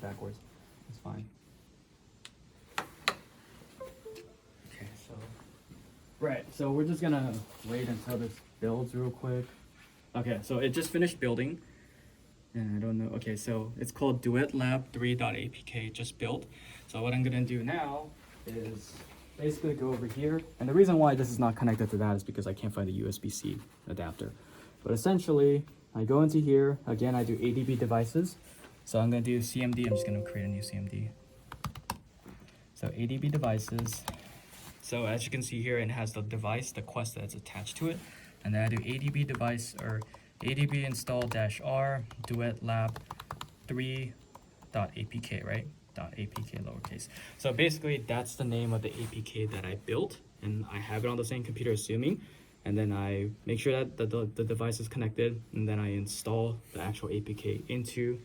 backwards. It's fine. Okay, so right, so we're just gonna wait until this builds real quick. Okay, so it just finished building. And I don't know. Okay, so it's called Duet Lab 3.apk just built. So what I'm gonna do now is basically go over here. And the reason why this is not connected to that is because I can't find the USB-C adapter. But essentially, I go into here. Again, I do ADB devices. So I'm gonna do CMD. I'm just gonna create a new CMD. So ADB devices. So as you can see here, it has the device, the Quest that's attached to it. And then I do ADB device or ADB install -r duet lab 3.apk, right? .apk lowercase. So basically that's the name of the APK that I built, and I have it on the same computer assuming, and then I make sure that the device is connected, and then I install the actual APK into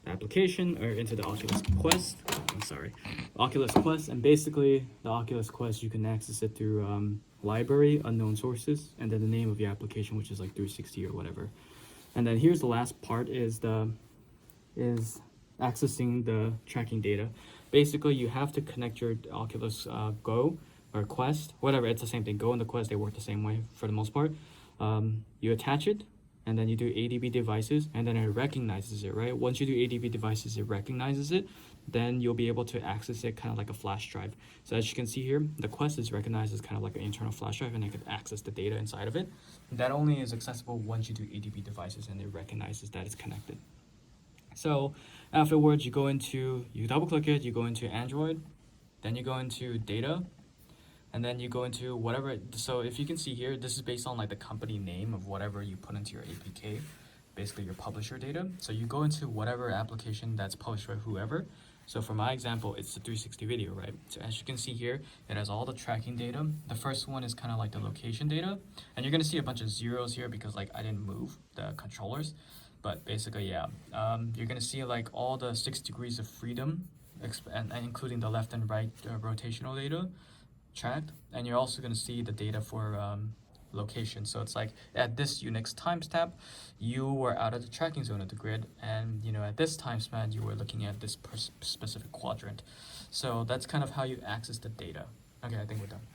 the application or into the Oculus Quest. I'm sorry, Oculus Quest, and basically the Oculus Quest, you can access it through library, unknown sources, and then the name of your application, which is like 360 or whatever. And then here's the last part is accessing the tracking data. Basically, you have to connect your Oculus Go or Quest, whatever, it's the same thing. Go and the Quest, they work the same way for the most part. You attach it, and then you do ADB devices, and then it recognizes it, right? Once you do ADB devices, it recognizes it, then you'll be able to access it kind of like a flash drive. So as you can see here, the Quest is recognized as kind of like an internal flash drive, and I could access the data inside of it. That only is accessible once you do ADB devices and it recognizes that it's connected. So afterwards, you double click it, you go into Android, then you go into data, and then you go into whatever. So if you can see here, this is based on like the company name of whatever you put into your APK, basically your publisher data. So you go into whatever application that's published by whoever. So for my example, it's the 360 video, right? So as you can see here, it has all the tracking data. The first one is kind of like the location data, and you're gonna see a bunch of zeros here because like I didn't move the controllers. But basically, yeah, you're gonna see like all the 6 degrees of freedom, and including the left and right rotational data tracked, and you're also going to see the data for location. So it's like at this Unix timestamp, you were out of the tracking zone of the grid, and at this time span you were looking at this specific quadrant. So that's kind of how you access the data. Okay, I think we're done.